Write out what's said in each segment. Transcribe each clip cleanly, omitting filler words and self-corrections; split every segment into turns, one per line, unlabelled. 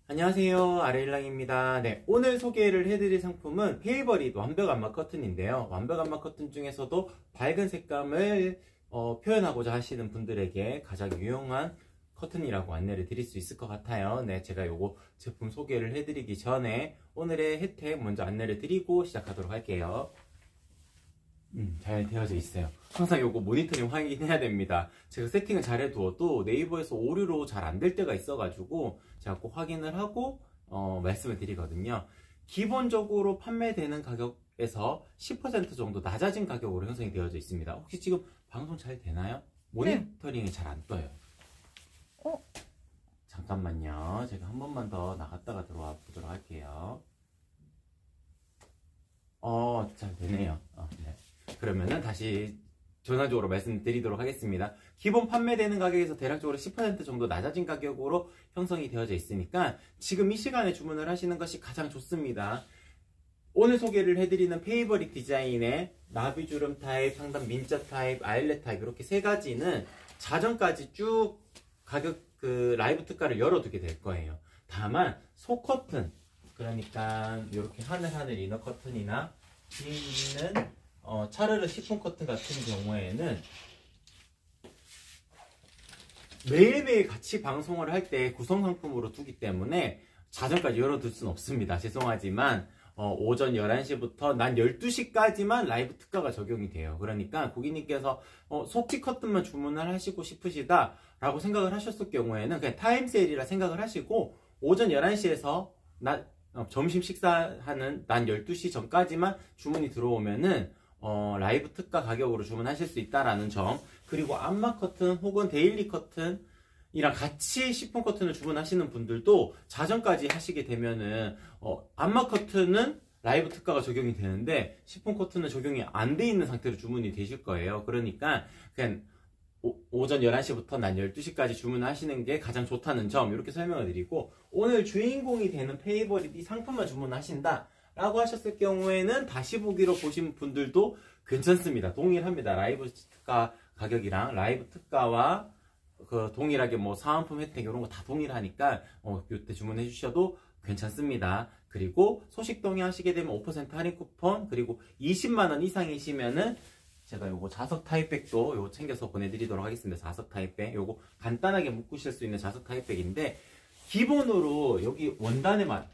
안녕하세요, 아레일랑입니다. 네, 오늘 소개를 해드릴 상품은 페이버릿 완벽 안마 커튼인데요. 완벽 안마 커튼 중에서도 밝은 색감을 표현하고자 하시는 분들에게 가장 유용한 커튼이라고 안내를 드릴 수 있을 것 같아요. 네, 제가 요거 제품 소개를 해드리기 전에 오늘의 혜택 먼저 안내를 드리고 시작하도록 할게요. 잘 되어져 있어요. 항상 요거 모니터링 확인해야 됩니다. 제가 세팅을 잘 해두어도 네이버에서 오류로 잘 안 될 때가 있어가지고 제가 꼭 확인을 하고 말씀을 드리거든요. 기본적으로 판매되는 가격에서 10% 정도 낮아진 가격으로 형성이 되어져 있습니다. 혹시 지금 방송 잘 되나요? 모니터링이 잘 안 떠요. 잠깐만요. 제가 한 번만 더 나갔다가 들어와 보도록 할게요. 잘 되네요. 네. 그러면은 다시 전화적으로 말씀드리도록 하겠습니다. 기본 판매되는 가격에서 대략적으로 10% 정도 낮아진 가격으로 형성이 되어져 있으니까 지금 이 시간에 주문을 하시는 것이 가장 좋습니다. 오늘 소개를 해드리는 페이버릿 디자인의 나비주름 타입, 상단 민자 타입, 아일렛 타입 이렇게 세 가지는 자정까지 쭉 가격 라이브 특가를 열어두게 될 거예요. 다만 속 커튼, 그러니까 이렇게 하늘 이너 커튼이나 뒤에 있는 차르르 시폰 커튼 같은 경우에는 매일매일 같이 방송을 할 때 구성 상품으로 두기 때문에 자정까지 열어둘 수는 없습니다. 죄송하지만 오전 11시부터 낮 12시까지만 라이브 특가가 적용이 돼요. 그러니까 고객님께서 속지 커튼만 주문을 하시고 싶으시다 라고 생각을 하셨을 경우에는 그냥 타임세일이라 생각을 하시고 오전 11시에서 점심 식사하는 낮 12시 전까지만 주문이 들어오면은 라이브 특가 가격으로 주문하실 수 있다라는 점, 그리고 안마 커튼 혹은 데일리 커튼이랑 같이 시폰 커튼을 주문하시는 분들도 자정까지 하시게 되면은 안마 커튼은 라이브 특가가 적용이 되는데 시폰 커튼은 적용이 안 돼 있는 상태로 주문이 되실 거예요. 그러니까 그냥 오전 11시부터 낮 12시까지 주문하시는 게 가장 좋다는 점 이렇게 설명을 드리고, 오늘 주인공이 되는 페이버릿 이 상품만 주문하신다 라고 하셨을 경우에는 다시 보기로 보신 분들도 괜찮습니다. 동일합니다. 라이브 특가 가격이랑 라이브 특가와 동일하게 사은품 혜택 이런 거 다 동일하니까 이때 주문해 주셔도 괜찮습니다. 그리고 소식 동의하시게 되면 5% 할인 쿠폰, 그리고 20만원 이상이시면은 제가 요거 자석 타입백도 요거 챙겨서 보내드리도록 하겠습니다. 자석 타입백 요거 간단하게 묶으실 수 있는 자석 타입백인데, 기본으로 여기 원단이랑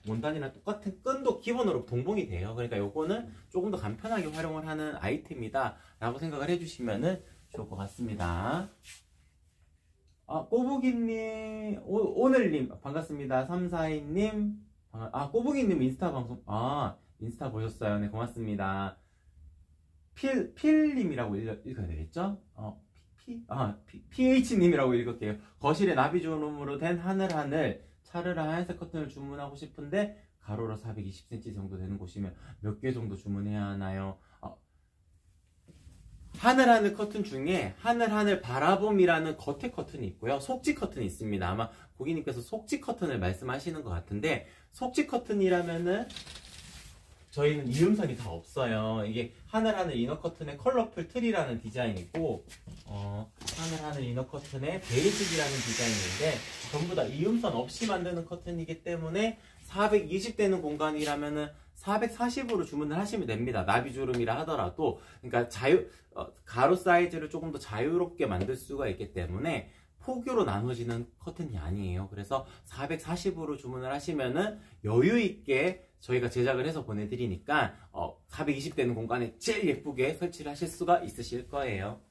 똑같은 끈도 기본으로 동봉이 돼요. 그러니까 요거는 조금 더 간편하게 활용을 하는 아이템이다 라고 생각을 해주시면 좋을 것 같습니다. 꼬부기님, 오늘님 반갑습니다. 342님, 꼬부기님 인스타 방송, 인스타 보셨어요. 네, 고맙습니다. 필님이라고 읽어야 되겠죠? PH님이라고 읽을게요. 거실에 나비주름으로 된 하늘 차르르 하얀색 커튼을 주문하고 싶은데 가로로 420cm 정도 되는 곳이면 몇 개 정도 주문해야 하나요? 하늘 커튼 중에 하늘 바라봄이라는 겉에 커튼이 있고요. 속지 커튼이 있습니다. 아마 고객님께서 속지 커튼을 말씀하시는 것 같은데, 속지 커튼이라면은 저희는 이음선이 다 없어요. 이게 하늘 이너 커튼의 컬러풀 트리라는 디자인이고, 하늘 이너 커튼의 베이직이라는 디자인인데 전부 다 이음선 없이 만드는 커튼이기 때문에 420 되는 공간이라면은 440으로 주문을 하시면 됩니다. 나비주름이라 하더라도. 그러니까 가로 사이즈를 조금 더 자유롭게 만들 수가 있기 때문에 폭유로 나눠지는 커튼이 아니에요. 그래서 440으로 주문을 하시면은 여유 있게 저희가 제작을 해서 보내드리니까 420 되는 공간에 제일 예쁘게 설치를 하실 수가 있으실 거예요.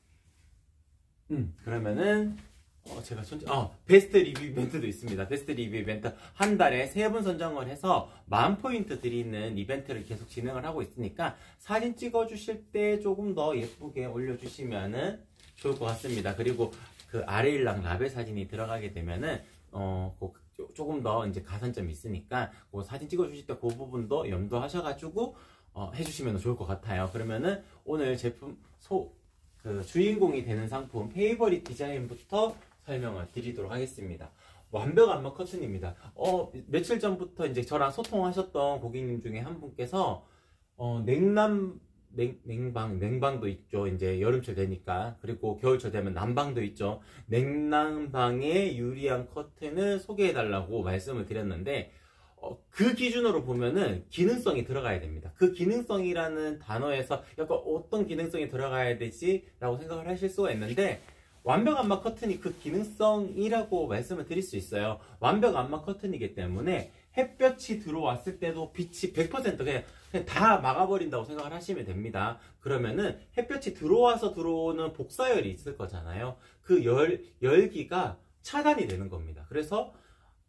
그러면은 제가 베스트 리뷰 이벤트도 있습니다. 베스트 리뷰 이벤트 한 달에 3분 선정을 해서 10,000포인트 드리는 이벤트를 계속 진행을 하고 있으니까 사진 찍어 주실 때 조금 더 예쁘게 올려주시면은 좋을 것 같습니다. 그리고 그 아레일랑 라벨 사진이 들어가게 되면은 조금 더 이제 가산점이 있으니까 그 사진 찍어 주실 때 그 부분도 염두하셔가지고 해주시면 좋을 것 같아요. 그러면은 오늘 제품 주인공이 되는 상품 페이버릿 디자인부터 설명을 드리도록 하겠습니다. 완벽 안마 커튼입니다. 며칠 전부터 이제 저랑 소통하셨던 고객님 중에 한 분께서 냉남 냉방도 있죠. 이제 여름철 되니까. 그리고 겨울철 되면 난방도 있죠. 냉난방에 유리한 커튼을 소개해달라고 말씀을 드렸는데, 그 기준으로 보면은 기능성이 들어가야 됩니다. 그 기능성이라는 단어에서 약간 어떤 기능성이 들어가야 되지? 라고 생각을 하실 수가 있는데, 완벽 암막 커튼이 그 기능성이라고 말씀을 드릴 수 있어요. 완벽 암막 커튼이기 때문에 햇볕이 들어왔을 때도 빛이 100% 그냥 다 막아버린다고 생각을 하시면 됩니다. 그러면은 햇볕이 들어와서 들어오는 복사열이 있을 거잖아요. 그 열기가 차단이 되는 겁니다. 그래서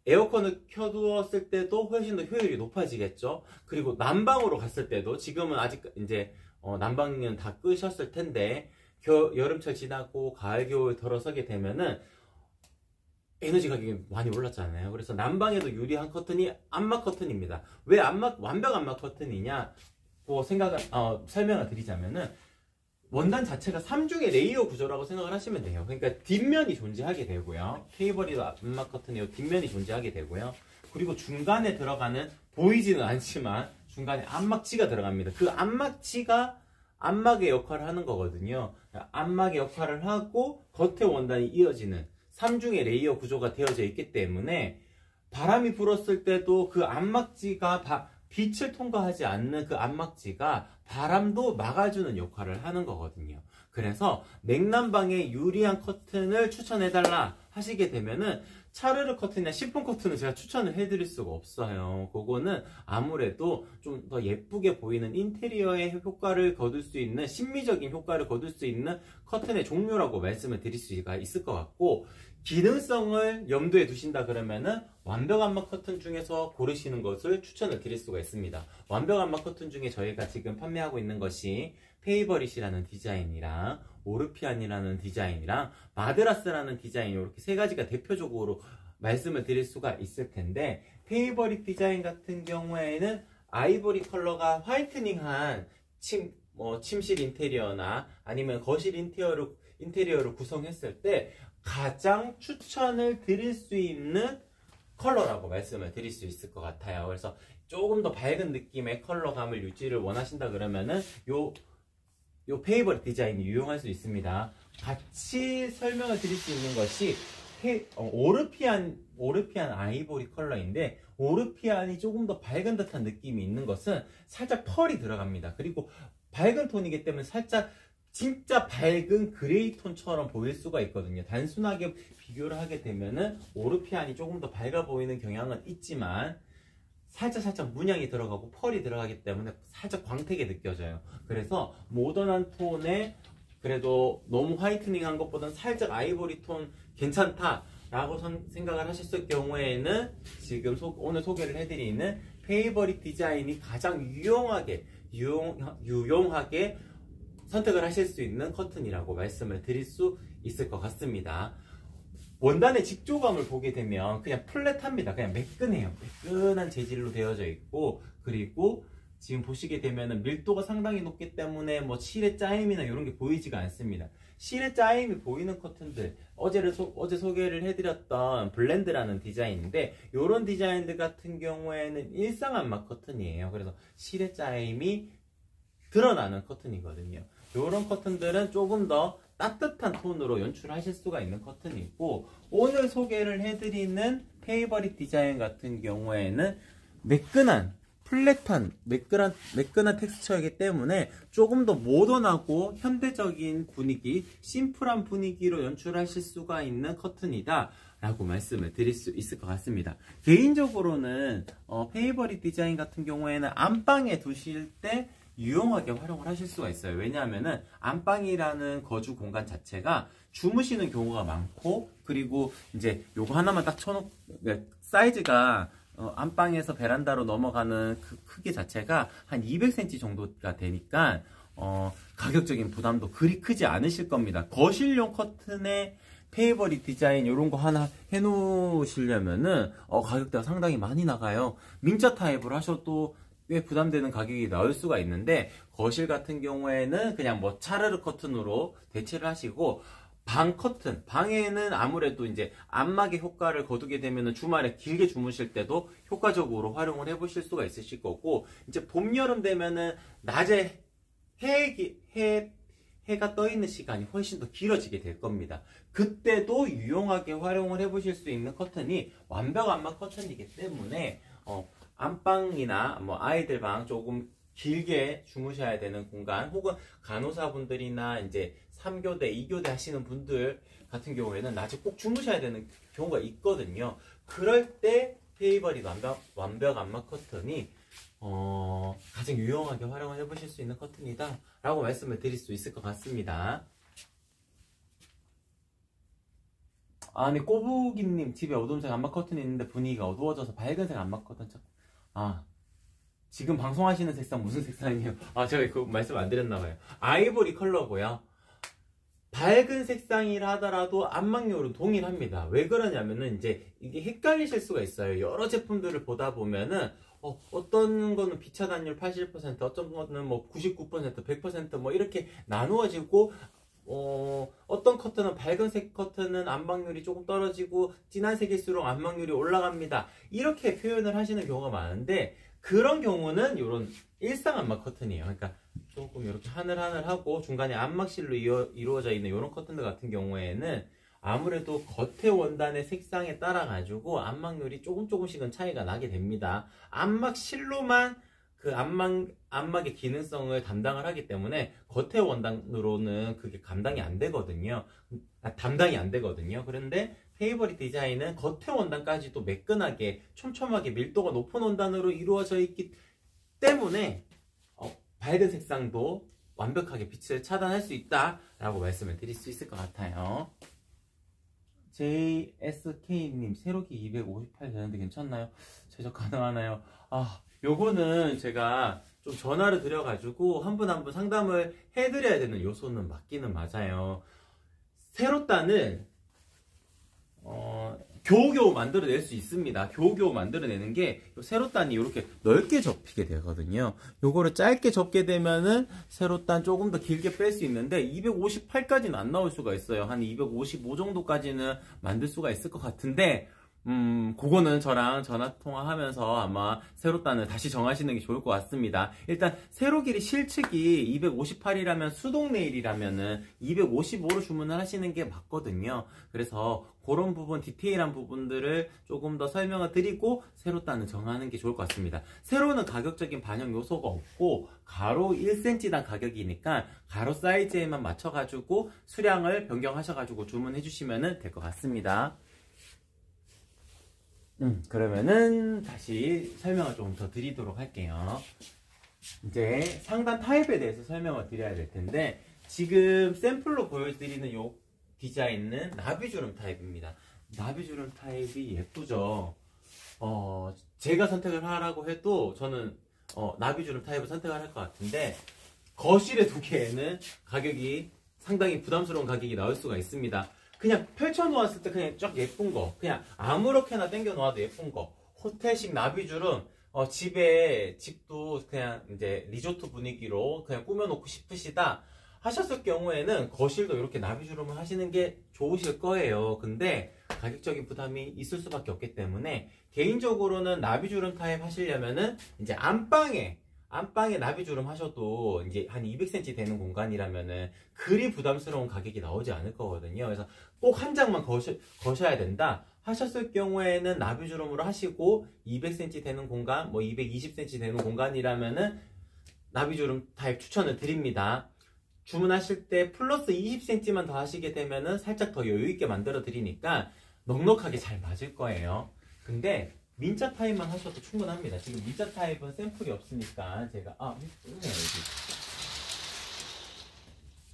에어컨을 켜두었을 때도 훨씬 더 효율이 높아지겠죠. 그리고 난방으로 갔을 때도 지금은 아직 이제 난방은 다 끄셨을 텐데 여름철 지나고 가을 겨울 들어서게 되면은 에너지 가격이 많이 올랐잖아요. 그래서 난방에도 유리한 커튼이 암막 커튼입니다. 왜 완벽 암막 커튼이냐고 설명을 드리자면은 원단 자체가 3중의 레이어 구조라고 생각을 하시면 돼요. 그러니까 뒷면이 존재하게 되고요. 케이블이 암막 커튼이요. 뒷면이 존재하게 되고요. 그리고 중간에 들어가는 보이지는 않지만 중간에 암막지가 들어갑니다. 그 암막지가 암막의 역할을 하는 거거든요. 암막의 역할을 하고 겉에 원단이 이어지는 3중의 레이어 구조가 되어져 있기 때문에 바람이 불었을 때도 그 암막지가 빛을 통과하지 않는 그 암막지가 바람도 막아주는 역할을 하는 거거든요. 그래서 냉난방에 유리한 커튼을 추천해달라 하시게 되면은 차르르 커튼이나 시폰 커튼은 제가 추천을 해드릴 수가 없어요. 그거는 아무래도 좀 더 예쁘게 보이는 인테리어의 효과를 거둘 수 있는 심미적인 효과를 거둘 수 있는 커튼의 종류라고 말씀을 드릴 수가 있을 것 같고, 기능성을 염두에 두신다 그러면은 완벽 암막 커튼 중에서 고르시는 것을 추천을 드릴 수가 있습니다. 완벽 암막 커튼 중에 저희가 지금 판매하고 있는 것이 페이버릿이라는 디자인이랑 오르피안이라는 디자인이랑 마드라스라는 디자인, 이렇게 세 가지가 대표적으로 말씀을 드릴 수가 있을 텐데, 페이버릿 디자인 같은 경우에는 아이보리 컬러가 화이트닝한 침실 인테리어나 아니면 거실 인테리어를 구성했을 때 가장 추천을 드릴 수 있는 컬러라고 말씀을 드릴 수 있을 것 같아요. 그래서 조금 더 밝은 느낌의 컬러감을 유지를 원하신다 그러면은 요 페이버릿 디자인이 유용할 수 있습니다. 같이 설명을 드릴 수 있는 것이 오르피안 아이보리 컬러인데, 오르피안이 조금 더 밝은 듯한 느낌이 있는 것은 살짝 펄이 들어갑니다. 그리고 밝은 톤이기 때문에 살짝 진짜 밝은 그레이 톤처럼 보일 수가 있거든요. 단순하게 비교를 하게 되면은 오르피안이 조금 더 밝아 보이는 경향은 있지만 살짝 문양이 들어가고 펄이 들어가기 때문에 살짝 광택이 느껴져요. 그래서 모던한 톤에 그래도 너무 화이트닝한 것보다는 살짝 아이보리 톤 괜찮다 라고 생각을 하셨을 경우에는 지금 오늘 소개를 해드리는 페이버릿 디자인이 가장 유용하게 선택을 하실 수 있는 커튼이라고 말씀을 드릴 수 있을 것 같습니다. 원단의 직조감을 보게 되면 그냥 플랫합니다. 그냥 매끈해요. 매끈한 재질로 되어져 있고, 그리고 지금 보시게 되면 밀도가 상당히 높기 때문에 뭐 실의 짜임이나 이런 게 보이지가 않습니다. 실의 짜임이 보이는 커튼들, 어제 소개를 해드렸던 블렌드라는 디자인인데, 이런 디자인들 같은 경우에는 일상 암막 커튼이에요. 그래서 실의 짜임이 드러나는 커튼이거든요. 이런 커튼들은 조금 더 따뜻한 톤으로 연출하실 수가 있는 커튼이 있고, 오늘 소개를 해드리는 페이버릿 디자인 같은 경우에는 매끈한 텍스처이기 때문에 조금 더 모던하고 현대적인 분위기, 심플한 분위기로 연출하실 수가 있는 커튼이다 라고 말씀을 드릴 수 있을 것 같습니다. 개인적으로는 페이버릿 디자인 같은 경우에는 안방에 두실 때 유용하게 활용을 하실 수가 있어요. 왜냐하면은 안방이라는 거주 공간 자체가 주무시는 경우가 많고, 그리고 이제 요거 하나만 딱 사이즈가 안방에서 베란다로 넘어가는 그 크기 자체가 한 200cm 정도가 되니까 가격적인 부담도 그리 크지 않으실 겁니다. 거실용 커튼에 페이버릿 디자인 이런 거 하나 해놓으시려면은 가격대가 상당히 많이 나가요. 민자 타입을 하셔도 꽤 부담되는 가격이 나올 수가 있는데, 거실 같은 경우에는 그냥 뭐 차르르 커튼으로 대체를 하시고, 방 커튼, 방에는 아무래도 이제 안막의 효과를 거두게 되면 주말에 길게 주무실 때도 효과적으로 활용을 해보실 수가 있으실 거고, 이제 봄, 여름 되면은 낮에 해가 떠 있는 시간이 훨씬 더 길어지게 될 겁니다. 그때도 유용하게 활용을 해보실 수 있는 커튼이 완벽 안마 커튼이기 때문에 안방이나 뭐 아이들 방 조금 길게 주무셔야 되는 공간, 혹은 간호사분들이나 이제 3교대, 2교대 하시는 분들 같은 경우에는 낮에 꼭 주무셔야 되는 경우가 있거든요. 그럴 때 페이버릿 완벽 안마 커튼이 가장 유용하게 활용을 해보실 수 있는 커튼이다 라고 말씀을 드릴 수 있을 것 같습니다. 아니, 꼬부기님 집에 어두움색 안마 커튼이 있는데 분위기가 어두워져서 밝은색 안마 커튼 찾고. 지금 방송하시는 색상 무슨 색상이에요? 제가 그 말씀 안 드렸나봐요. 아이보리 컬러고요. 밝은 색상이라 하더라도 안막률은 동일합니다. 왜 그러냐면은 이제 이게 헷갈리실 수가 있어요. 여러 제품들을 보다 보면은 어떤 거는 빛 차단율 80%, 어떤 거는 뭐 99%, 100% 뭐 이렇게 나누어지고, 어떤 커튼은 밝은색 커튼은 안막률이 조금 떨어지고 진한 색일수록 안막률이 올라갑니다. 이렇게 표현을 하시는 경우가 많은데, 그런 경우는 이런 일상 안막 커튼이에요. 그러니까 조금 이렇게 하늘하늘하고 중간에 안막실로 이루어져 있는 이런 커튼들 같은 경우에는 아무래도 겉의 원단의 색상에 따라 가지고 안막률이 조금씩은 차이가 나게 됩니다. 안막실로만 그 안막의 기능성을 담당을 하기 때문에 겉의 원단으로는 그게 담당이 안 되거든요. 그런데 페이버릿 디자인은 겉의 원단까지도 매끈하게 촘촘하게 밀도가 높은 원단으로 이루어져 있기 때문에 밝은 색상도 완벽하게 빛을 차단할 수 있다라고 말씀을 드릴 수 있을 것 같아요. JSK님, 세로기 258 되는데 괜찮나요? 제작 가능하나요? 요거는 제가 좀 전화를 드려가지고 한 분 한 분 상담을 해드려야 되는 요소는 맞기는 맞아요. 세로단을 겨우겨우 만들어낼 수 있습니다. 겨우겨우 만들어내는 게 세로단이 이렇게 넓게 접히게 되거든요. 요거를 짧게 접게 되면은 세로단 조금 더 길게 뺄 수 있는데 258까지는 안 나올 수가 있어요. 한 255 정도까지는 만들 수가 있을 것 같은데, 그거는 저랑 전화통화하면서 아마 세로단을 다시 정하시는 게 좋을 것 같습니다. 일단 세로 길이 실측이 258이라면 수동 네일이라면은 255로 주문을 하시는 게 맞거든요. 그래서 그런 부분, 디테일한 부분들을 조금 더 설명을 드리고 세로단을 정하는 게 좋을 것 같습니다. 세로는 가격적인 반영 요소가 없고 가로 1cm당 가격이니까 가로 사이즈에만 맞춰가지고 수량을 변경하셔가지고 주문해 주시면 될 것 같습니다. 그러면은 다시 설명을 좀 더 드리도록 할게요. 이제 상단 타입에 대해서 설명을 드려야 될 텐데, 지금 샘플로 보여드리는 이 디자인은 나비주름 타입입니다. 나비주름 타입이 예쁘죠? 제가 선택을 하라고 해도 저는 나비주름 타입을 선택을 할 것 같은데, 거실에 두기에는 가격이 상당히 부담스러운 가격이 나올 수가 있습니다. 그냥 펼쳐 놓았을 때 그냥 쫙 예쁜 거, 그냥 아무렇게나 당겨 놓아도 예쁜 거, 호텔식 나비주름, 집도 그냥 이제 리조트 분위기로 그냥 꾸며놓고 싶으시다 하셨을 경우에는 거실도 이렇게 나비주름을 하시는 게 좋으실 거예요. 근데 가격적인 부담이 있을 수밖에 없기 때문에 개인적으로는 나비주름 타입 하시려면은 이제 안방에 나비주름 하셔도 이제 한 200cm 되는 공간이라면은 그리 부담스러운 가격이 나오지 않을 거거든요. 그래서 꼭 한 장만 거셔야 된다 하셨을 경우에는 나비주름으로 하시고, 200cm 되는 공간, 뭐 220cm 되는 공간이라면은 나비주름 타입 추천을 드립니다. 주문하실 때 플러스 20cm만 더 하시게 되면은 살짝 더 여유있게 만들어 드리니까 넉넉하게 잘 맞을 거예요. 근데 민자 타입만 하셔도 충분합니다. 지금 민자 타입은 샘플이 없으니까 제가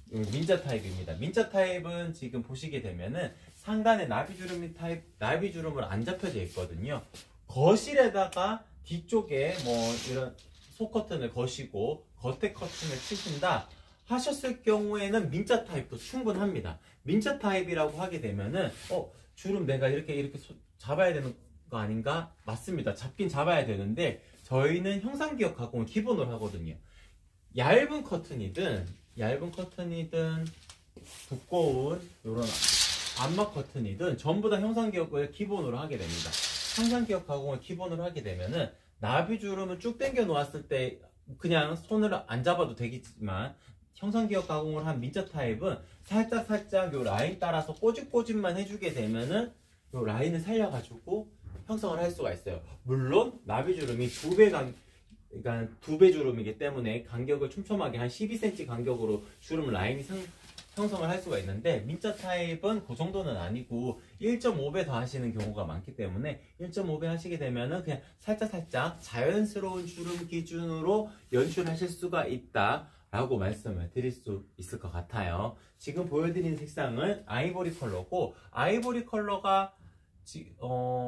민자 타입입니다. 민자 타입은 지금 보시게 되면은 상단에 나비주름을 안 잡혀져 있거든요. 거실에다가 뒤쪽에 뭐 이런 속커튼을 거시고 겉에 커튼을 치신다 하셨을 경우에는 민자 타입도 충분합니다. 민자 타입이라고 하게 되면은 주름 내가 이렇게 잡아야 되는 거 아닌가? 맞습니다. 잡긴 잡아야 되는데 저희는 형상기억 가공을 기본으로 하거든요. 얇은 커튼이든 두꺼운 이런 안막 커튼이든 전부 다 형상기억을 기본으로 하게 됩니다. 형상기억 가공을 기본으로 하게 되면은 나비주름을 쭉 당겨 놓았을 때 그냥 손으로 안 잡아도 되겠지만 형상기억 가공을 한 민자 타입은 살짝 요 라인 따라서 꼬집꼬집만 해주게 되면은 요 라인을 살려가지고 형성을 할 수가 있어요. 물론 나비주름이 그러니까 2배 주름이기 때문에 간격을 촘촘하게 한 12cm 간격으로 주름 라인이 형성을 할 수가 있는데, 민자 타입은 그 정도는 아니고 1.5배 더 하시는 경우가 많기 때문에 1.5배 하시게 되면은 그냥 살짝 자연스러운 주름 기준으로 연출하실 수가 있다 라고 말씀을 드릴 수 있을 것 같아요. 지금 보여드린 색상은 아이보리 컬러고, 아이보리 컬러가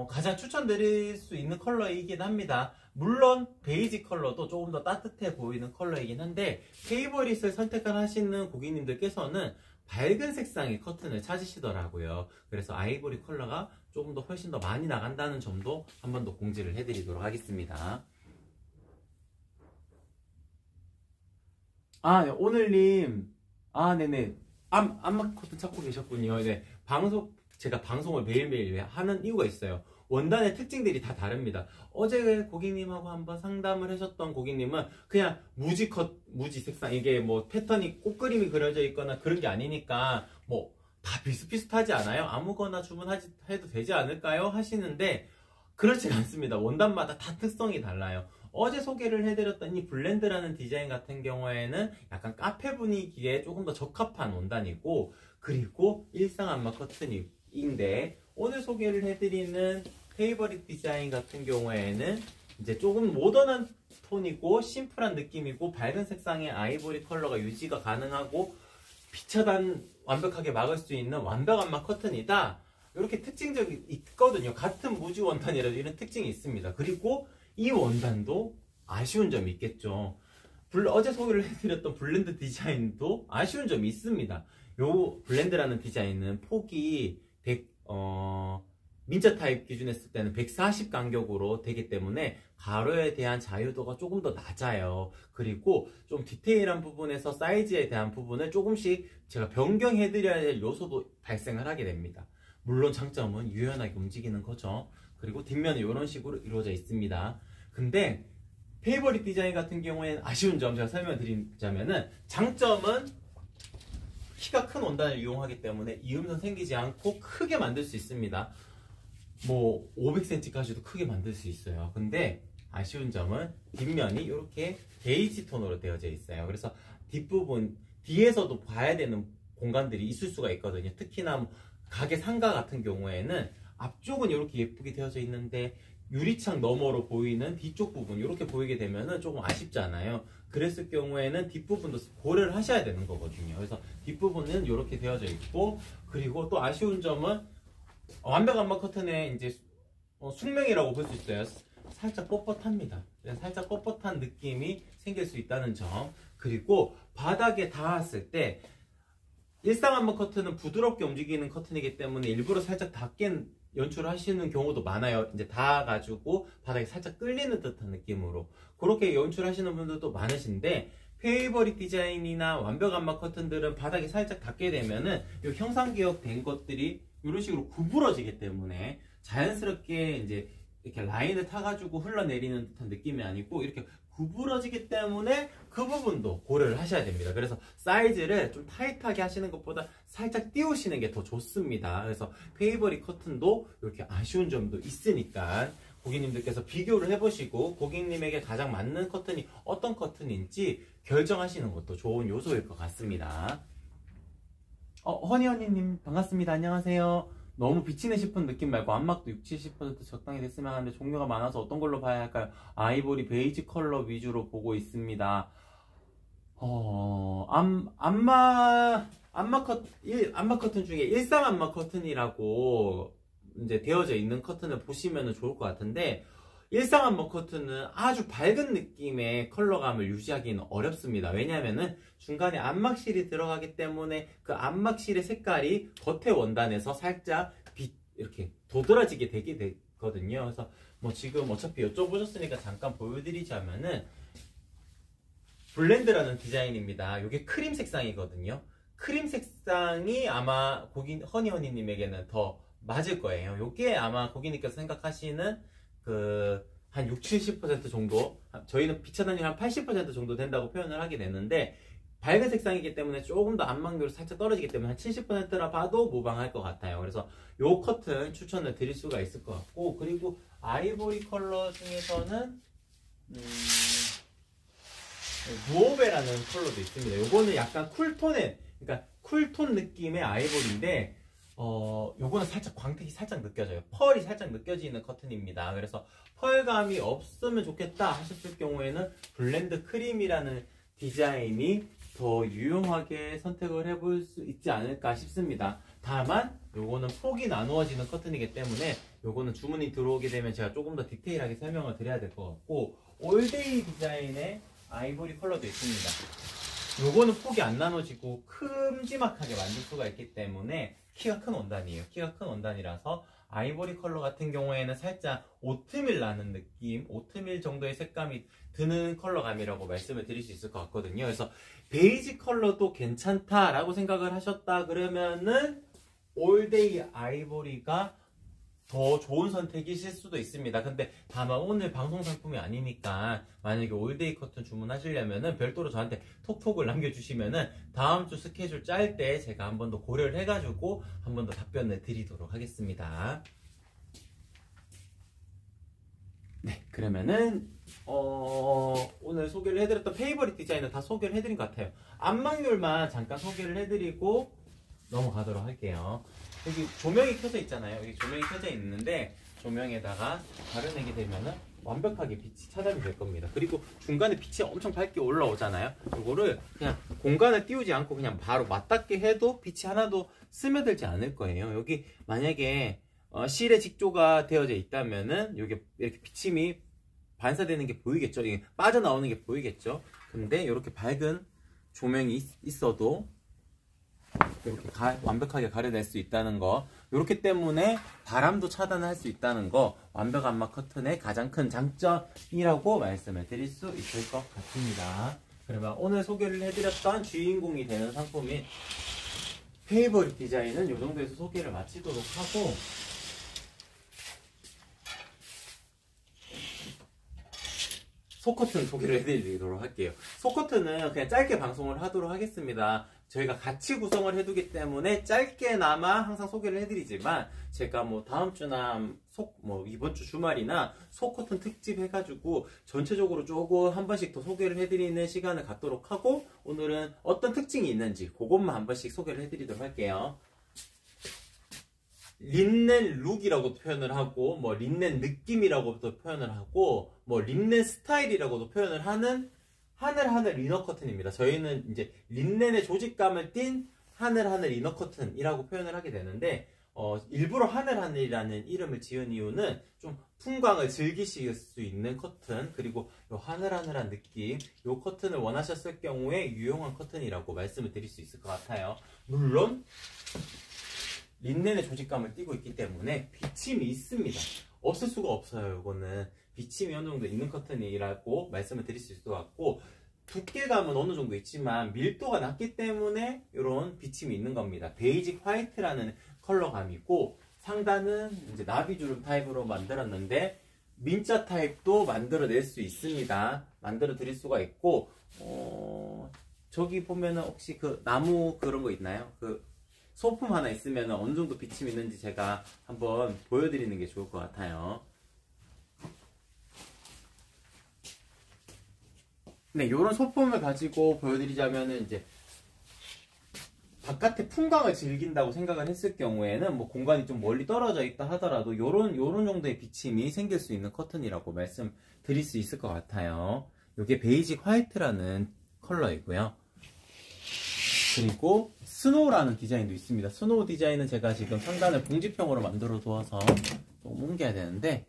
가장 추천드릴 수 있는 컬러이긴 합니다. 물론 베이지 컬러도 조금 더 따뜻해 보이는 컬러이긴 한데, 페이버릿을 선택을 하시는 고객님들께서는 밝은 색상의 커튼을 찾으시더라고요. 그래서 아이보리 컬러가 조금 더 훨씬 더 많이 나간다는 점도 한 번 더 공지를 해드리도록 하겠습니다. 네, 오늘님, 네네, 암막 커튼 찾고 계셨군요. 네, 제가 방송을 매일매일 하는 이유가 있어요. 원단의 특징들이 다 다릅니다. 어제 고객님하고 한번 상담을 하셨던 고객님은 그냥 무지 색상, 이게 뭐 패턴이 꽃그림이 그려져 있거나 그런 게 아니니까 뭐 다 비슷비슷하지 않아요? 아무거나 해도 되지 않을까요? 하시는데, 그렇지 않습니다. 원단마다 다 특성이 달라요. 어제 소개를 해드렸던 이 블렌드라는 디자인 같은 경우에는 약간 카페 분위기에 조금 더 적합한 원단이고, 그리고 일상 암막 커튼인데, 오늘 소개를 해드리는 페이버릿 디자인 같은 경우에는 이제 조금 모던한 톤이고 심플한 느낌이고 밝은 색상의 아이보리 컬러가 유지가 가능하고 빛차단 완벽하게 막을 수 있는 완벽 암막 커튼이다, 이렇게 특징적이 있거든요. 같은 무지 원단이라도 이런 특징이 있습니다. 그리고 이 원단도 아쉬운 점이 있겠죠. 어제 소개를 해드렸던 블렌드 디자인도 아쉬운 점이 있습니다. 요 블렌드라는 디자인은 폭이 민자 타입 기준했을 때는 140 간격으로 되기 때문에 가로에 대한 자유도가 조금 더 낮아요. 그리고 좀 디테일한 부분에서 사이즈에 대한 부분을 조금씩 제가 변경해드려야 될 요소도 발생을 하게 됩니다. 물론 장점은 유연하게 움직이는 거죠. 그리고 뒷면은 이런 식으로 이루어져 있습니다. 근데 페이버릿 디자인 같은 경우에는 아쉬운 점 제가 설명드리자면은, 장점은 키가 큰 원단을 이용하기 때문에 이음선 생기지 않고 크게 만들 수 있습니다. 뭐 500cm까지도 크게 만들 수 있어요. 근데 아쉬운 점은 뒷면이 이렇게 베이지 톤으로 되어져 있어요. 그래서 뒷부분, 뒤에서도 봐야 되는 공간들이 있을 수가 있거든요. 특히나 뭐 가게 상가 같은 경우에는 앞쪽은 이렇게 예쁘게 되어져 있는데 유리창 너머로 보이는 뒤쪽 부분 이렇게 보이게 되면은 조금 아쉽잖아요. 그랬을 경우에는 뒷부분도 고려를 하셔야 되는 거거든요. 그래서 뒷부분은 이렇게 되어져 있고, 그리고 또 아쉬운 점은 완벽 암막 커튼의 이제 숙명이라고 볼 수 있어요. 살짝 뻣뻣합니다. 살짝 뻣뻣한 느낌이 생길 수 있다는 점. 그리고 바닥에 닿았을 때, 일상 암막 커튼은 부드럽게 움직이는 커튼이기 때문에 일부러 살짝 닿게 연출하시는 경우도 많아요. 이제 닿아가지고 바닥에 살짝 끌리는 듯한 느낌으로 그렇게 연출하시는 분들도 많으신데, 페이버릿 디자인이나 완벽 암막 커튼들은 바닥에 살짝 닿게 되면은 이 형상기억 된 것들이 이런 식으로 구부러지기 때문에 자연스럽게 이제 이렇게 라인을 타가지고 흘러내리는 듯한 느낌이 아니고 이렇게 구부러지기 때문에 그 부분도 고려를 하셔야 됩니다. 그래서 사이즈를 좀 타이트하게 하시는 것보다 살짝 띄우시는 게 더 좋습니다. 그래서 페이버릿 커튼도 이렇게 아쉬운 점도 있으니까 고객님들께서 비교를 해보시고 고객님에게 가장 맞는 커튼이 어떤 커튼인지 결정하시는 것도 좋은 요소일 것 같습니다. 허니허니님 반갑습니다. 안녕하세요. 너무 비치는 싶은 느낌 말고 암막도 60-70% 적당히 됐으면 하는데 종류가 많아서 어떤 걸로 봐야 할까요? 아이보리 베이지 컬러 위주로 보고 있습니다. 암막 커튼 중에 일상 암막 커튼이라고 이제 되어져 있는 커튼을 보시면 좋을 것 같은데, 일상 암막 커튼은 아주 밝은 느낌의 컬러감을 유지하기는 어렵습니다. 왜냐하면은 중간에 암막실이 들어가기 때문에 그 암막실의 색깔이 겉에 원단에서 살짝 이렇게 도드라지게 되게 되거든요. 그래서 뭐 지금 어차피 여쭤보셨으니까 잠깐 보여드리자면은, 블렌드라는 디자인입니다. 이게 크림 색상이거든요. 크림 색상이 아마 허니허니님에게는 더 맞을 거예요. 이게 아마 고객님께서 생각하시는 그 한 60-70% 정도, 저희는 빛 차단율 한 80% 정도 된다고 표현을 하게 되는데, 밝은 색상이기 때문에 조금 더 안막률이 살짝 떨어지기 때문에 한 70%라 봐도 무방할 것 같아요. 그래서 요 커튼 추천을 드릴 수가 있을 것 같고, 그리고 아이보리 컬러 중에서는 무오베라는 컬러도 있습니다. 요거는 약간 쿨톤의, 그러니까 쿨톤 느낌의 아이보리인데, 요거는 살짝 광택이 살짝 느껴져요. 펄이 살짝 느껴지는 커튼입니다. 그래서 펄감이 없으면 좋겠다 하셨을 경우에는 블렌드 크림이라는 디자인이 더 유용하게 선택을 해볼 수 있지 않을까 싶습니다. 다만 요거는 폭이 나누어지는 커튼이기 때문에 요거는 주문이 들어오게 되면 제가 조금 더 디테일하게 설명을 드려야 될 것 같고, 올데이 디자인의 아이보리 컬러도 있습니다. 요거는 폭이 안 나눠지고 큼지막하게 만들 수가 있기 때문에 키가 큰 원단이에요. 키가 큰 원단이라서 아이보리 컬러 같은 경우에는 살짝 오트밀 나는 느낌, 오트밀 정도의 색감이 드는 컬러감이라고 말씀을 드릴 수 있을 것 같거든요. 그래서 베이지 컬러도 괜찮다라고 생각을 하셨다 그러면은 올데이 아이보리가 더 좋은 선택이실 수도 있습니다. 근데 다만 오늘 방송 상품이 아니니까 만약에 올데이 커튼 주문하시려면은 별도로 저한테 톡톡을 남겨주시면은 다음 주 스케줄 짤 때 제가 한 번 더 고려를 해가지고 한 번 더 답변을 드리도록 하겠습니다. 네, 그러면은 오늘 소개를 해드렸던 페이버릿 디자인은 다 소개를 해드린 것 같아요. 안막률만 잠깐 소개를 해드리고 넘어가도록 할게요. 여기 조명이 켜져 있잖아요. 여기 조명이 켜져 있는데 조명에다가 가려내게 되면은 완벽하게 빛이 차단이 될 겁니다. 그리고 중간에 빛이 엄청 밝게 올라오잖아요. 이거를 그냥 공간을 띄우지 않고 그냥 바로 맞닿게 해도 빛이 하나도 스며들지 않을 거예요. 여기 만약에 실의 직조가 되어져 있다면은 여기 이렇게 비침이 반사되는 게 보이겠죠. 이게 빠져나오는 게 보이겠죠. 근데 이렇게 밝은 조명이 있어도 이렇게 완벽하게 가려낼 수 있다는 거, 이렇기 때문에 바람도 차단할 수 있다는 거, 완벽 안막 커튼의 가장 큰 장점이라고 말씀을 드릴 수 있을 것 같습니다. 그러면 오늘 소개를 해드렸던 주인공이 되는 상품인 페이버릿 디자인은 이 정도에서 소개를 마치도록 하고, 속커튼 소개를 해드리도록 할게요. 속커튼은 그냥 짧게 방송을 하도록 하겠습니다. 저희가 같이 구성을 해두기 때문에 짧게나마 항상 소개를 해드리지만, 제가 뭐 다음 주나 이번 주 주말이나 속커튼 특집 해가지고 전체적으로 조금 한 번씩 더 소개를 해드리는 시간을 갖도록 하고, 오늘은 어떤 특징이 있는지 그것만 한 번씩 소개를 해드리도록 할게요. 린넨 룩이라고도 표현을 하고, 뭐 린넨 느낌이라고도 표현을 하고, 뭐 린넨 스타일이라고도 표현을 하는 하늘하늘 이너 커튼입니다. 저희는 이제 린넨의 조직감을 띤 하늘하늘 이너 커튼이라고 표현을 하게 되는데, 일부러 하늘하늘이라는 이름을 지은 이유는 좀 풍광을 즐기실 수 있는 커튼, 그리고 요 하늘하늘한 느낌, 요 커튼을 원하셨을 경우에 유용한 커튼이라고 말씀을 드릴 수 있을 것 같아요. 물론 린넨의 조직감을 띠고 있기 때문에 비침이 있습니다. 없을 수가 없어요. 이거는 비침이 어느 정도 있는 커튼이라고 말씀을 드릴 수 있을 것 같고, 두께감은 어느 정도 있지만 밀도가 낮기 때문에 이런 비침이 있는 겁니다. 베이직 화이트라는 컬러감이고, 상단은 이제 나비주름 타입으로 만들었는데 민자 타입도 만들어낼 수 있습니다. 만들어 드릴 수가 있고, 저기 보면은 혹시 그 나무 그런 거 있나요? 그 소품 하나 있으면 어느 정도 비침이 있는지 제가 한번 보여드리는 게 좋을 것 같아요. 네, 요런 소품을 가지고 보여드리자면은 이제 바깥의 풍광을 즐긴다고 생각을 했을 경우에는 뭐 공간이 좀 멀리 떨어져 있다 하더라도 요런 정도의 비침이 생길 수 있는 커튼이라고 말씀드릴 수 있을 것 같아요. 요게 베이직 화이트라는 컬러이고요. 그리고 스노우라는 디자인도 있습니다. 스노우 디자인은 제가 지금 상단을 봉지평으로 만들어 두어서 좀 옮겨야 되는데,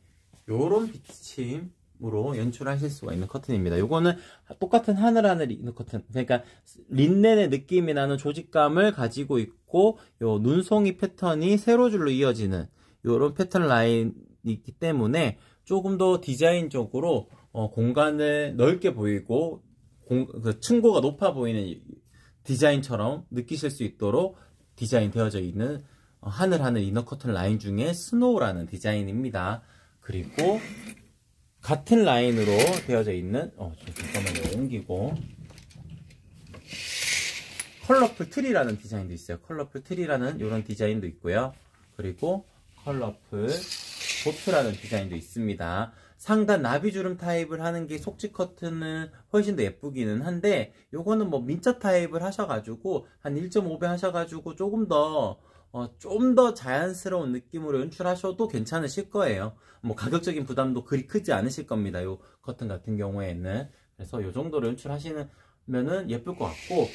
요런 비침으로 연출하실 수가 있는 커튼입니다. 요거는 똑같은 하늘하늘 있는 커튼, 그러니까 린넨의 느낌이 나는 조직감을 가지고 있고, 요 눈송이 패턴이 세로줄로 이어지는 요런 패턴 라인이 있기 때문에 조금 더 디자인적으로 공간을 넓게 보이고 층고가 높아 보이는 디자인처럼 느끼실 수 있도록 디자인 되어져 있는 하늘하늘 이너 커튼 라인 중에 스노우라는 디자인입니다. 그리고 같은 라인으로 되어져 있는 잠깐만요. 옮기고 컬러풀 트리라는 디자인도 있어요. 컬러풀 트리라는 이런 디자인도 있고요. 그리고 컬러풀 보트라는 디자인도 있습니다. 상단 나비주름 타입을 하는 게 속지 커튼은 훨씬 더 예쁘기는 한데 요거는 뭐 민자 타입을 하셔가지고 한 1.5배 하셔가지고 좀 더 자연스러운 느낌으로 연출하셔도 괜찮으실 거예요. 뭐 가격적인 부담도 그리 크지 않으실 겁니다. 요 커튼 같은 경우에는. 그래서 요 정도로 연출하시면은 예쁠 것 같고,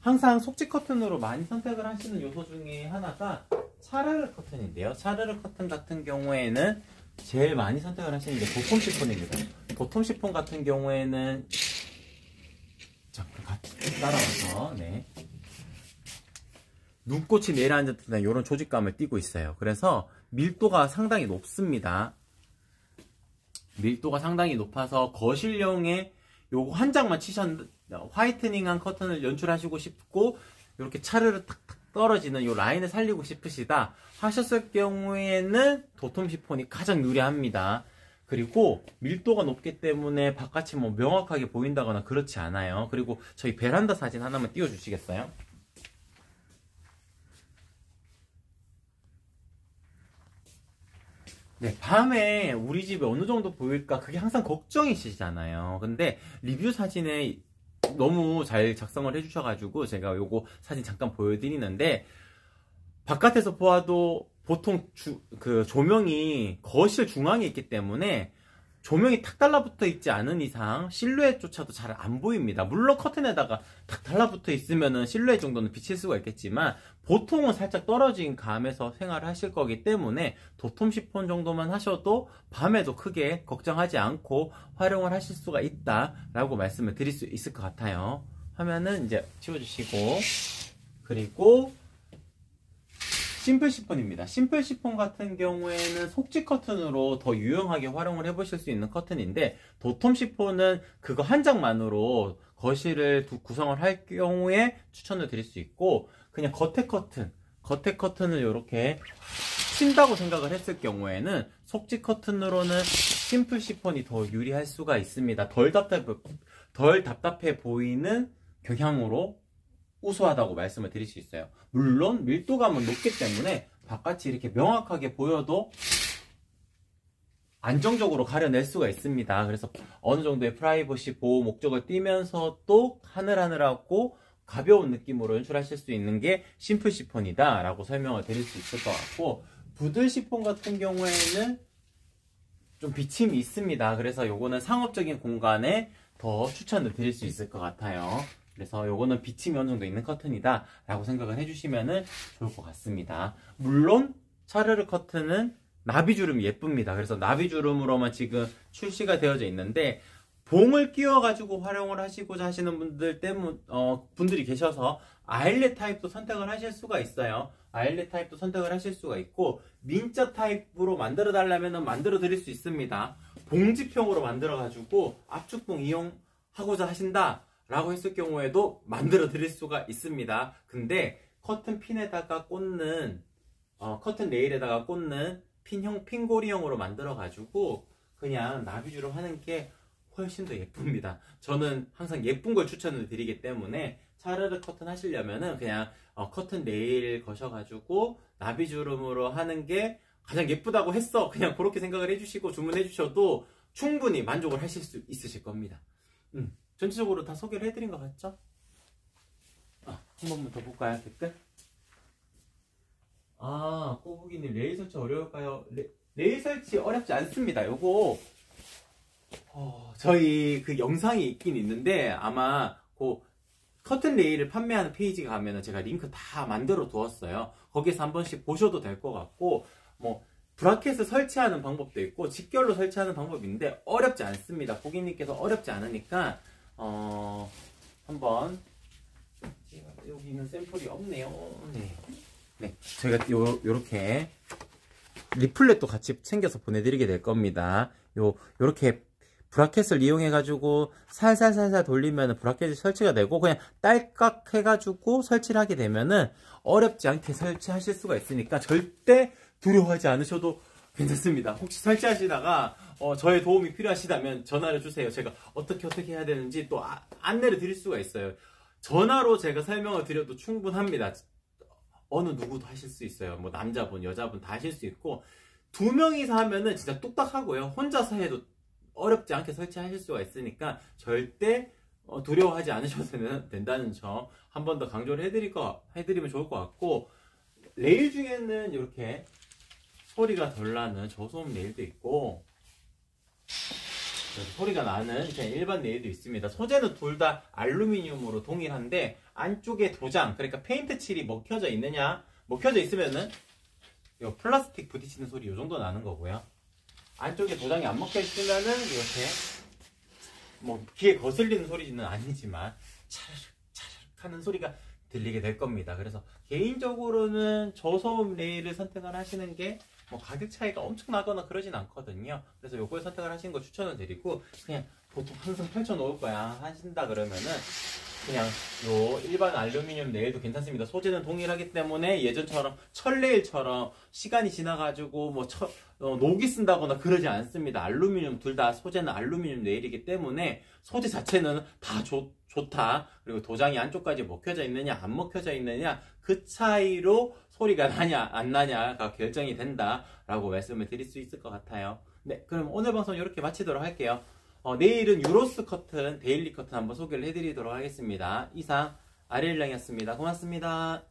항상 속지 커튼으로 많이 선택을 하시는 요소 중에 하나가 차르르 커튼인데요. 차르르 커튼 같은 경우에는 제일 많이 선택을 하시는 게 도톰 시폰입니다. 도톰 시폰 같은 경우에는 잠깐 같이 따라와서 눈꽃이 내려앉은 듯한 이런 조직감을 띠고 있어요. 그래서 밀도가 상당히 높습니다. 밀도가 상당히 높아서 거실용에 요거 한 장만 화이트닝한 커튼을 연출하시고 싶고 이렇게 차르르 탁탁 떨어지는 요 라인을 살리고 싶으시다 하셨을 경우에는 도톰 시폰이 가장 유리합니다. 그리고 밀도가 높기 때문에 바깥이 뭐 명확하게 보인다거나 그렇지 않아요. 그리고 저희 베란다 사진 하나만 띄워주시겠어요? 네, 밤에 우리 집이 어느 정도 보일까 그게 항상 걱정이시잖아요. 근데 리뷰 사진에 너무 잘 작성을 해주셔가지고 제가 요거 사진 잠깐 보여드리는데, 바깥에서 보아도 보통 그 조명이 거실 중앙에 있기 때문에 조명이 탁 달라붙어 있지 않은 이상 실루엣조차도 잘 안 보입니다. 물론 커튼에다가 탁 달라붙어 있으면은 실루엣 정도는 비칠 수가 있겠지만 보통은 살짝 떨어진 감에서 생활을 하실 거기 때문에 도톰 시폰 정도만 하셔도 밤에도 크게 걱정하지 않고 활용을 하실 수가 있다라고 말씀을 드릴 수 있을 것 같아요. 화면은 이제 치워주시고, 그리고 심플 시폰입니다. 심플 시폰 같은 경우에는 속지 커튼으로 더 유용하게 활용을 해보실 수 있는 커튼인데, 도톰 시폰은 그거 한 장만으로 거실을 구성을 할 경우에 추천을 드릴 수 있고, 그냥 겉에 커튼을 이렇게 친다고 생각을 했을 경우에는 속지 커튼으로는 심플 시폰이 더 유리할 수가 있습니다. 덜 답답해 보이는 경향으로 우수하다고 말씀을 드릴 수 있어요. 물론 밀도감은 높기 때문에 바깥이 이렇게 명확하게 보여도 안정적으로 가려낼 수가 있습니다. 그래서 어느 정도의 프라이버시 보호 목적을 띠면서도 하늘하늘하고 가벼운 느낌으로 연출하실 수 있는 게 심플 시폰이다 라고 설명을 드릴 수 있을 것 같고, 부들 시폰 같은 경우에는 좀 비침이 있습니다. 그래서 요거는 상업적인 공간에 더 추천을 드릴 수 있을 것 같아요. 그래서 요거는 비침이 어느 정도 있는 커튼이다 라고 생각을 해주시면 좋을 것 같습니다. 물론 차르르 커튼은 나비주름이 예쁩니다. 그래서 나비주름으로만 지금 출시가 되어져 있는데, 봉을 끼워가지고 활용을 하시고자 하시는 분들이 계셔서 아일렛 타입도 선택을 하실 수가 있어요. 아일렛 타입도 선택을 하실 수가 있고, 민자 타입으로 만들어 달라면 만들어 드릴 수 있습니다. 봉지평으로 만들어가지고 압축봉 이용하고자 하신다 라고 했을 경우에도 만들어 드릴 수가 있습니다. 근데 커튼 핀에다가 꽂는 커튼 레일에다가 꽂는 핀고리형으로 만들어 가지고 그냥 나비주름 하는 게 훨씬 더 예쁩니다. 저는 항상 예쁜 걸 추천을 드리기 때문에 차르르 커튼 하시려면은 그냥 커튼 레일 거셔가지고 나비주름으로 하는 게 가장 예쁘다고 했어, 그냥 그렇게 생각을 해주시고 주문해 주셔도 충분히 만족을 하실 수 있으실 겁니다. 전체적으로 다 소개를 해드린 것 같죠? 한 번만 더 볼까요? 댓글? 꼬부기님, 레일 설치 어려울까요? 레일 설치 어렵지 않습니다. 요거 저희 그 영상이 있긴 있는데, 아마 그 커튼 레일을 판매하는 페이지가 가면은 제가 링크 다 만들어 두었어요. 거기서 한 번씩 보셔도 될 것 같고, 뭐 브라켓을 설치하는 방법도 있고 직결로 설치하는 방법이 있는데 어렵지 않습니다. 고객님께서 어렵지 않으니까 한번, 여기는 샘플이 없네요. 네, 저희가 요렇게 리플렛도 같이 챙겨서 보내드리게 될 겁니다. 요렇게 브라켓을 이용해 가지고 살살살살 돌리면 브라켓이 설치가 되고, 그냥 딸깍 해가지고 설치를 하게 되면은 어렵지 않게 설치하실 수가 있으니까 절대 두려워하지 않으셔도 괜찮습니다. 혹시 설치하시다가 저의 도움이 필요하시다면 전화를 주세요. 제가 어떻게 해야 되는지 또 안내를 드릴 수가 있어요. 전화로 제가 설명을 드려도 충분합니다. 어느 누구도 하실 수 있어요. 뭐 남자분, 여자분 다 하실 수 있고, 2명이서 하면은 진짜 뚝딱 하고요. 혼자서 해도 어렵지 않게 설치하실 수가 있으니까 절대 두려워하지 않으셔도 된다는 점 한 번 더 강조를 해드리면 좋을 것 같고, 레일 중에는 이렇게 소리가 덜 나는 저소음 레일도 있고, 소리가 나는 그냥 일반 레일도 있습니다. 소재는 둘 다 알루미늄으로 동일한데, 안쪽에 도장, 그러니까 페인트 칠이 먹혀져 있느냐, 먹혀져 있으면은 이 플라스틱 부딪히는 소리 이 정도 나는 거고요. 안쪽에 도장이 안 먹혀 있으면은 이렇게 뭐 귀에 거슬리는 소리는 아니지만 차르륵 차르륵 하는 소리가 들리게 될 겁니다. 그래서 개인적으로는 저소음 레일을 선택을 하시는 게 뭐 가격 차이가 엄청 나거나 그러진 않거든요. 그래서 요걸 선택을 하시는 거 추천을 드리고, 그냥 보통 항상 펼쳐놓을 거야 하신다 그러면은 그냥 요 일반 알루미늄 레일도 괜찮습니다. 소재는 동일하기 때문에 예전처럼 철레일처럼 시간이 지나가지고 뭐 녹이 쓴다거나 그러지 않습니다. 알루미늄 둘 다 소재는 알루미늄 레일이기 때문에 소재 자체는 다 좋다. 그리고 도장이 안쪽까지 먹혀져 있느냐 안 먹혀져 있느냐 그 차이로 소리가 나냐 안 나냐가 결정이 된다라고 말씀을 드릴 수 있을 것 같아요. 네, 그럼 오늘 방송 이렇게 마치도록 할게요. 내일은 유로스 커튼, 데일리 커튼 한번 소개를 해드리도록 하겠습니다. 이상 아리엘량이었습니다. 고맙습니다.